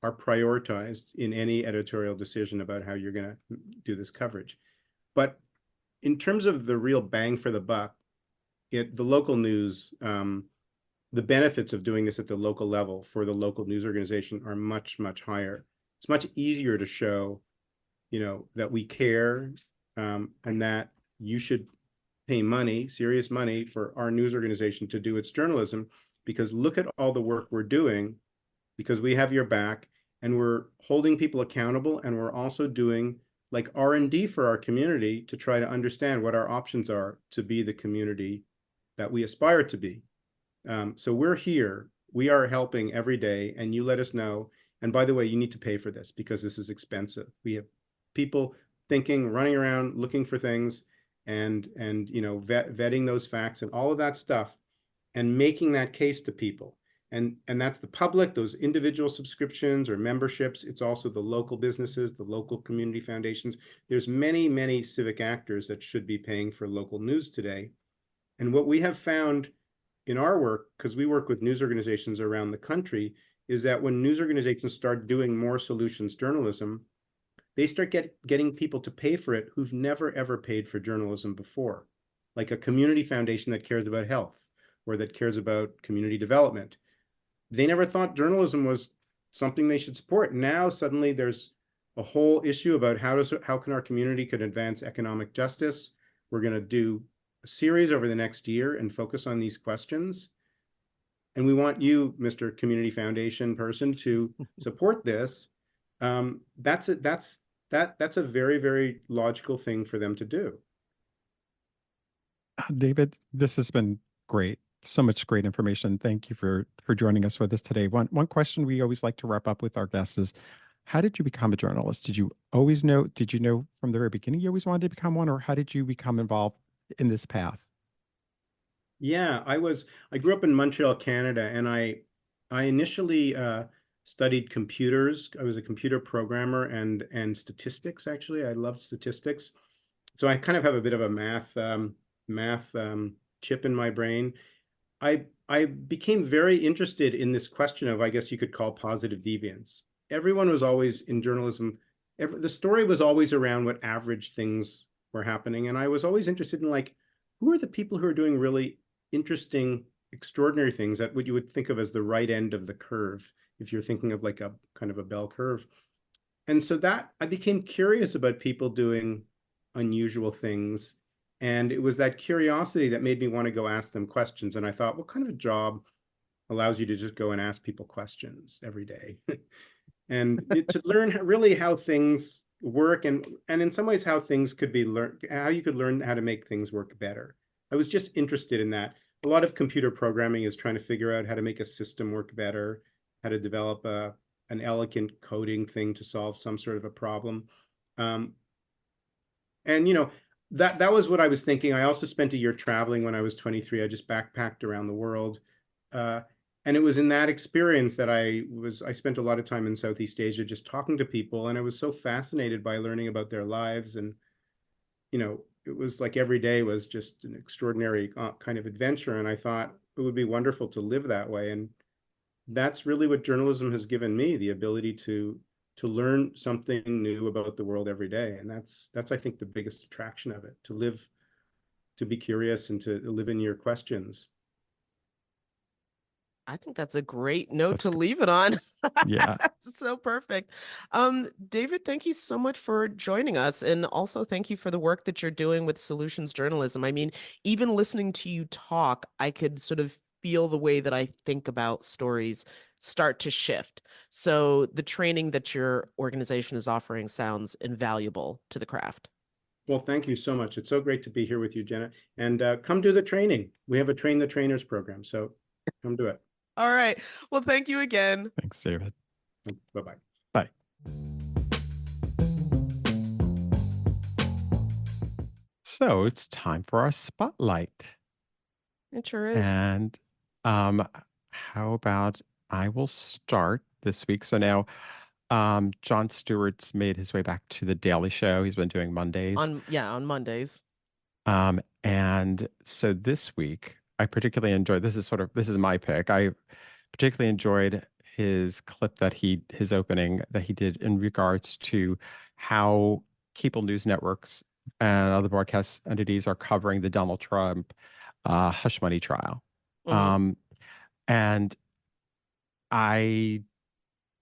S4: are prioritized in any editorial decision about how you're going to do this coverage. But in terms of the real bang for the buck, the local news, the benefits of doing this at the local level for the local news organization are much, much higher. It's much easier to show, that we care, and that you should pay money, serious money, for our news organization to do its journalism, because look at all the work we're doing, because we have your back, and we're holding people accountable, and we're also doing like R&D for our community to try to understand what our options are to be the community that we aspire to be. So we're here, we are helping every day, and you let us know. And by the way, you need to pay for this because this is expensive. We have people thinking, running around, looking for things, and vetting those facts and all of that stuff, and making that case to people. And that's the public, those individual subscriptions or memberships. It's also the local businesses, the local community foundations. There's many, many civic actors that should be paying for local news today. And what we have found in our work, because we work with news organizations around the country, is that when news organizations start doing more solutions journalism, they start getting people to pay for it who've never, ever paid for journalism before, like a community foundation that cares about health or that cares about community development. They never thought journalism was something they should support. Now suddenly there's a whole issue about how can our community could advance economic justice. We're going to do a series over the next year and focus on these questions. And we want you, Mr. Community Foundation person, to support this. That's a very, very logical thing for them to do.
S1: David, this has been great. So much great information. Thank you for joining us for this today. One question we always like to wrap up with our guests is, how did you become a journalist? Did you know from the very beginning you always wanted to become one, or how did you become involved in this path?
S4: Yeah, I grew up in Montreal, Canada, and I initially studied computers. I was a computer programmer and statistics, actually. I loved statistics. So I kind of have a bit of a math chip in my brain. I became very interested in this question of, I guess you could call, positive deviance. Everyone was always in journalism. The story was always around what average things were happening. And I was always interested in, like, who are the people who are doing really interesting, extraordinary things at what you would think of as the right end of the curve, if you're thinking of like a kind of a bell curve. And so that I became curious about people doing unusual things. And it was that curiosity that made me want to go ask them questions. And I thought, what kind of a job allows you to just go and ask people questions every day? And to learn really how things work, and in some ways how things could be learned, how you could learn how to make things work better. I was just interested in that. A lot of computer programming is trying to figure out how to make a system work better, how to develop an elegant coding thing to solve some sort of a problem. And that was what I was thinking. I also spent a year traveling when I was 23. I just backpacked around the world. And it was in that experience that I spent a lot of time in Southeast Asia just talking to people. And I was so fascinated by learning about their lives. And, it was like every day was just an extraordinary kind of adventure. And I thought it would be wonderful to live that way. And that's really what journalism has given me, the ability to learn something new about the world every day. And that's I think the biggest attraction of it, to be curious and to live in your questions.
S2: I think that's a great note to leave it on.
S1: Yeah.
S2: So perfect. David, thank you so much for joining us. And also thank you for the work that you're doing with solutions journalism. I mean, even listening to you talk, I could sort of feel the way that I think about stories start to shift. So the training that your organization is offering sounds invaluable to the craft.
S4: Well, thank you so much. It's so great to be here with you, Jenna. And come do the training. We have a Train the Trainers program, so come do it.
S2: All right. Well, thank you again.
S1: Thanks, David.
S4: Bye-bye.
S1: Bye. So it's time for our spotlight.
S2: It sure is.
S1: And how about I will start this week. So now Jon Stewart's made his way back to The Daily Show. He's been doing Mondays.
S2: On Mondays.
S1: And so this week, I particularly enjoyed, this is my pick. I particularly enjoyed his opening that he did in regards to how cable news networks and other broadcast entities are covering the Donald Trump hush money trial.
S2: Mhm.
S1: Um, and I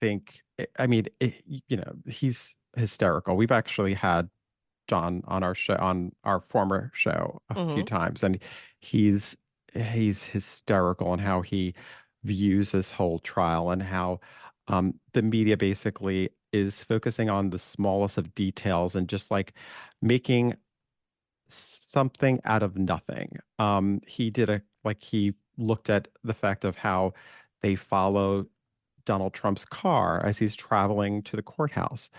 S1: think, I mean, he's hysterical. We've actually had John on our show, on our former show, a few
S2: Mhm.
S1: times, and he's he's hysterical in how he views this whole trial and how the media basically is focusing on the smallest of details and just like making something out of nothing. He looked at the fact of how they follow Donald Trump's car as he's traveling to the courthouse.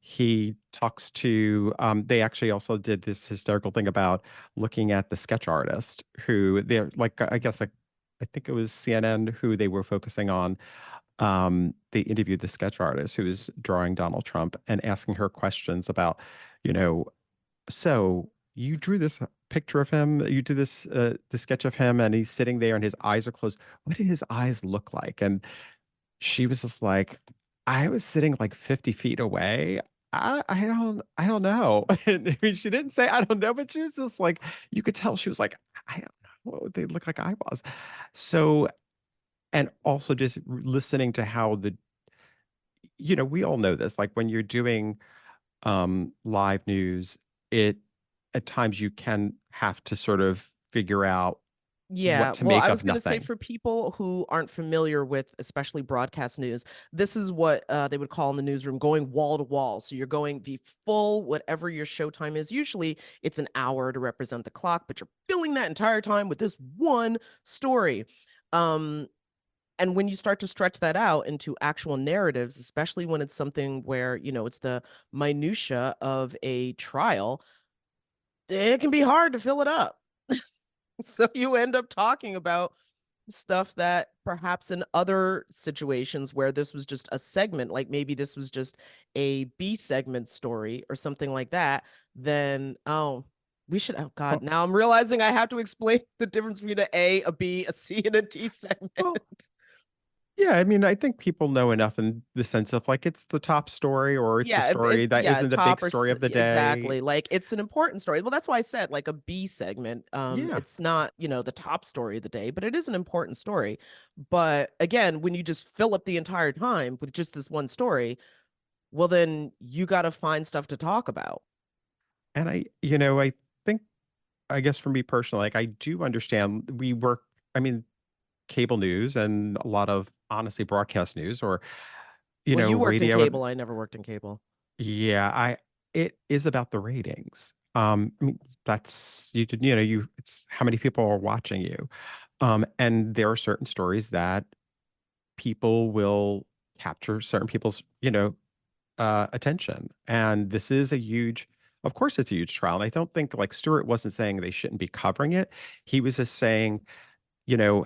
S1: He talks to, they actually also did this hysterical thing about looking at the sketch artist who they're like, I guess, like, I think it was CNN who they were focusing on. They interviewed the sketch artist who was drawing Donald Trump and asking her questions about, you know, so you drew this picture of him, you do the sketch of him, and he's sitting there and his eyes are closed. What did his eyes look like? And she was just like, I was sitting like 50 feet away. I don't know. And I mean, she didn't say I don't know, but she was just like, you could tell she was like, I don't know what they look like I was. So, and also just listening to how we all know this, like when you're doing live news, it at times you can have to sort of figure out what
S2: Yeah,
S1: to
S2: well,
S1: make
S2: I was
S1: of
S2: gonna say
S1: nothing.
S2: for people who aren't familiar with especially broadcast news, this is what they would call in the newsroom going wall to wall. So you're going the full whatever your showtime is. Usually it's an hour to represent the clock, but you're filling that entire time with this one story. Um, and when you start to stretch that out into actual narratives, especially when it's something where, it's the minutia of a trial, it can be hard to fill it up. So you end up talking about stuff that perhaps in other situations where this was just a segment, like maybe this was just a B segment story or something like that, then oh God,
S1: Well,
S2: now I'm realizing I have to explain the difference between an A, a B, a C, and a D segment.
S1: well, yeah, I mean, I think people know enough in the sense of like it's the top story or it's a
S2: Yeah,
S1: story that
S2: yeah,
S1: isn't the big
S2: top or
S1: story of the day.
S2: exactly. Like it's an important story. Well, that's why I said like a B segment.
S1: Yeah.
S2: It's not, the top story of the day, but it is an important story. But again, when you just fill up the entire time with just this one story, well then you got to find stuff to talk about.
S1: And I think, I guess for me personally, like I do understand we work, I mean, cable news and a lot of honestly broadcast news or,
S2: Well, you worked in
S1: radio.
S2: cable, I never worked in cable.
S1: Yeah, it is about the ratings. I mean, that's you did, it's how many people are watching you. And there are certain stories that people will capture certain people's, attention. And this is of course, it's a huge trial. And I don't think like Stewart wasn't saying they shouldn't be covering it. He was just saying, you know,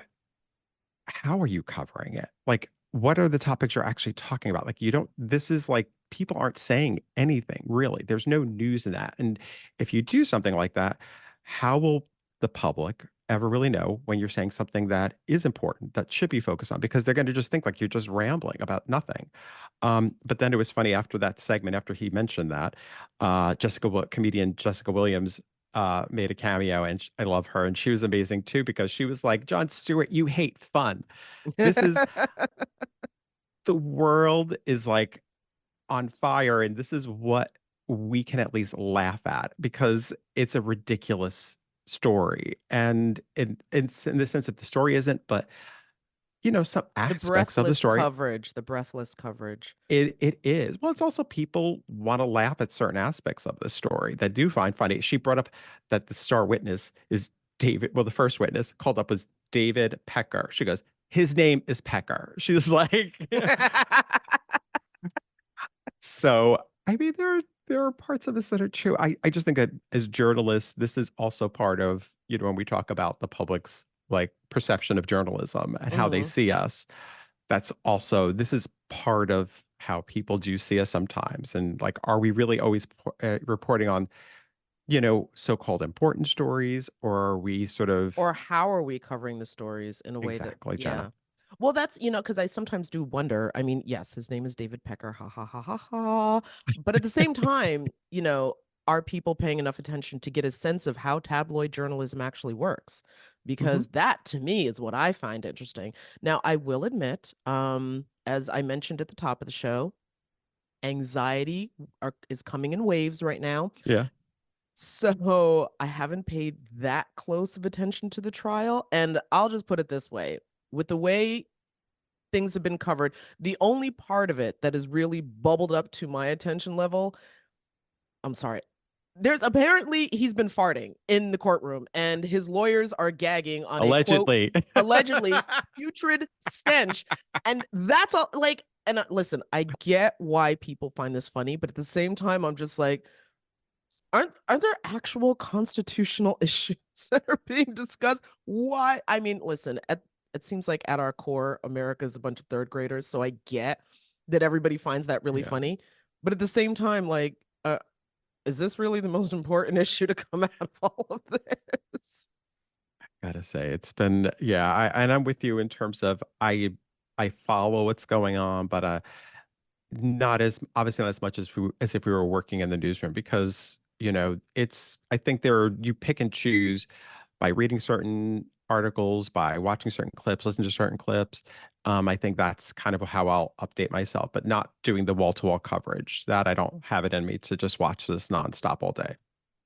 S1: how are you covering it? Like, what are the topics you're actually talking about? Like, this is like people aren't saying anything really. There's no news in that. And if you do something like that, how will the public ever really know when you're saying something that is important, that should be focused on? Because they're going to just think like you're just rambling about nothing. But then it was funny after that segment, after he mentioned that, comedian Jessica Williams made a cameo and I love her. And she was amazing too, because she was like, Jon Stewart, you hate fun. This is the world is like on fire. And this is what we can at least laugh at because it's a ridiculous story. And it's in the sense that the story isn't, but some
S2: The
S1: aspects of the
S2: breathless
S1: story,
S2: coverage, the breathless coverage.
S1: it is. Well, it's also people want to laugh at certain aspects of the story that do find funny. She brought up that the star witness is David. Well, the first witness called up was David Pecker. She goes, his name is Pecker. She's like, so I mean, there are parts of this that are true. I just think that as journalists, this is also part of, when we talk about the public's like perception of journalism and how they
S2: Mhm.
S1: see us. This is part of how people do see us sometimes. And like, are we really always reporting on so-called important stories, or are we sort of
S2: Or how are we covering the stories in a way that,
S1: exactly, Jenna?
S2: yeah. Well, that's, because I sometimes do wonder. I mean, yes, his name is David Pecker, ha ha ha ha ha. But at the same time, are people paying enough attention to get a sense of how tabloid journalism actually works?
S1: Mhm.
S2: Because that to me is what I find interesting. Now, I will admit, as I mentioned at the top of the show, anxiety is coming in waves right now.
S1: Yeah.
S2: So I haven't paid that close of attention to the trial. And I'll just put it this way, with the way things have been covered, the only part of it that has really bubbled up to my attention level, I'm sorry. There's apparently he's been farting in the courtroom and his lawyers are gagging on a quote,
S1: Allegedly.
S2: allegedly putrid stench. And that's all like, and listen, I get why people find this funny, but at the same time, I'm just like, aren't there actual constitutional issues that are being discussed? Why? I mean, listen, it seems like at our core, America is a bunch of third graders, so I get that everybody finds that really
S1: Yeah.
S2: funny. But at the same time, like, is this really the most important issue to come out of all of this?
S1: Gotta say, it's been yeah, and I'm with you in terms of I follow what's going on, but not as obviously not as much as if we were working in the newsroom because it's I think you pick and choose by reading certain articles, by watching certain clips, listen to certain clips. I think that's kind of how I'll update myself, but not doing the wall-to-wall coverage. That I don't have it in me to just watch this nonstop all day.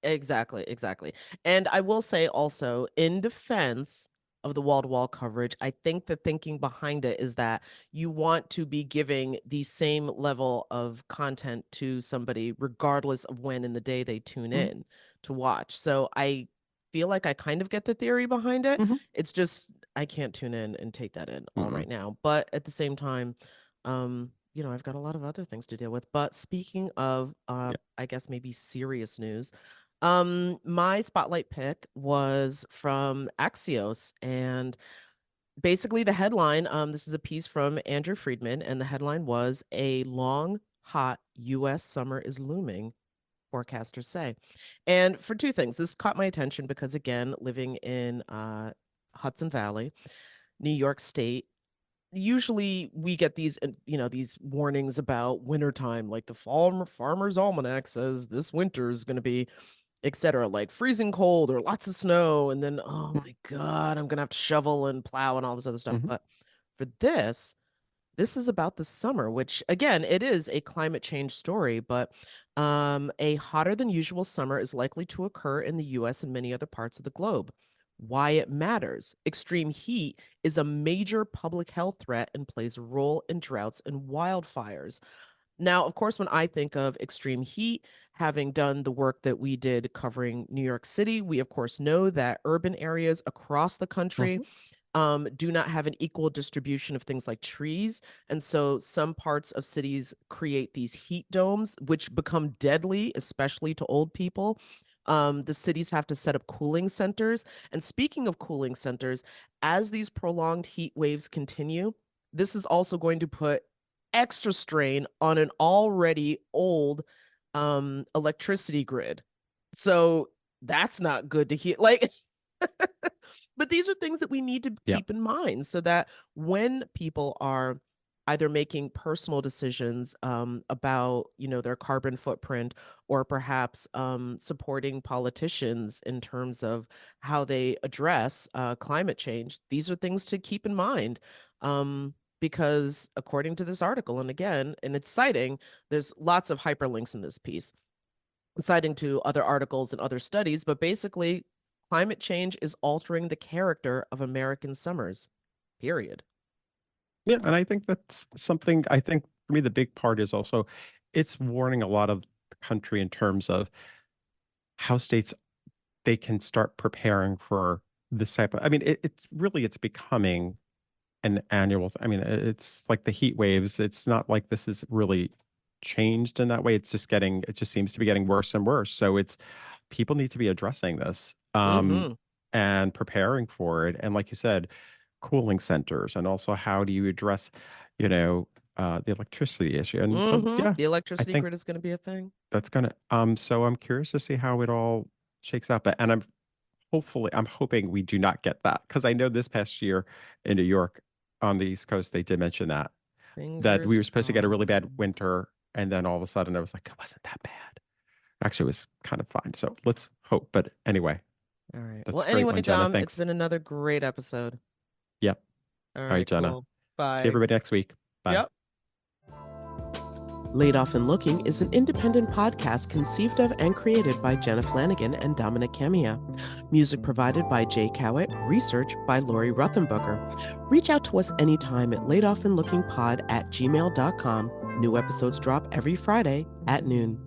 S2: Exactly, exactly. And I will say also, in defense of the wall-to-wall coverage, I think the thinking behind it is that you want to be giving the same level of content to somebody regardless of when in the day they tune
S1: Mhm.
S2: in to watch. So I feel like I kind of get the theory behind it.
S1: Mhm.
S2: It's just I can't tune in and take that in all
S1: Mm-mm.
S2: right now. But at the same time, I've got a lot of other things to deal with. But speaking of
S1: Yeah.
S2: I guess maybe serious news, my spotlight pick was from Axios, and basically the headline, this is a piece from Andrew Friedman, and the headline was "A long, hot US summer is looming," forecasters say. And for two things, this caught my attention because again, living in Hudson Valley, New York State, usually we get these these warnings about wintertime, like the farmer's almanac says this winter is going to be etc., like freezing cold or lots of snow, and then oh my god, I'm gonna have to shovel and plow and all this other stuff.
S1: Mhm.
S2: But for this is about the summer, which again, it is a climate change story, but a hotter than usual summer is likely to occur in the US and many other parts of the globe. Why it matters. Extreme heat is a major public health threat and plays a role in droughts and wildfires. Now, of course, when I think of extreme heat, having done the work that we did covering New York City, we of course know that urban areas across the country
S1: Mhm.
S2: do not have an equal distribution of things like trees. And so some parts of cities create these heat domes, which become deadly, especially to old people. The cities have to set up cooling centers. And speaking of cooling centers, as these prolonged heat waves continue, this is also going to put extra strain on an already old electricity grid. So that's not good to hear. Like, but these are things that we need to
S1: Yeah.
S2: keep in mind so that when people are either making personal decisions about their carbon footprint or perhaps supporting politicians in terms of how they address climate change, these are things to keep in mind. Because according to this article, and again, and it's citing, there's lots of hyperlinks in this piece, citing to other articles and other studies, but basically, climate change is altering the character of American summers, period.
S1: Yeah, and I think that's something I think for me the big part is also it's warning a lot of the country in terms of how states they can start preparing for this type of I mean it's really it's becoming an annual I mean it's like the heat waves. It's not like this is really changed in that way. It just seems to be getting worse and worse. So it's people need to be addressing this
S2: Mm-hmm.
S1: and preparing for it. And like you said, cooling centers and also how do you address, the electricity issue. And so
S2: Mm-hmm.
S1: yeah,
S2: The
S1: I
S2: electricity
S1: think
S2: grid is going to be a thing.
S1: that's gonna so I'm curious to see how it all shakes out. But and I'm hoping we do not get that, because I know this past year in New York on the East Coast they did mention that we
S2: Fingers
S1: were supposed to get a really bad
S2: crossed.
S1: winter, and then all of a sudden it was like it wasn't that bad. Actually, it was kind of fine. So let's hope. But anyway,
S2: All right.
S1: that's
S2: Well,
S1: a great
S2: anyway,
S1: one, Jenna.
S2: Dom, it's
S1: Thanks.
S2: been another great episode.
S1: Yep.
S2: All
S1: All right,
S2: right,
S1: Jenna.
S2: cool.
S1: See
S2: Bye.
S1: everybody next week. Bye.
S2: Yep. Laid Off and Looking is an independent podcast conceived of and created by Jenna Flanagan and Domenic Jenna. Music provided by Jay Cowett, research by Lori Ruthenbucker. Reach out to us anytime at laidofandlookingpod@gmail.com. New episodes drop every Friday at noon.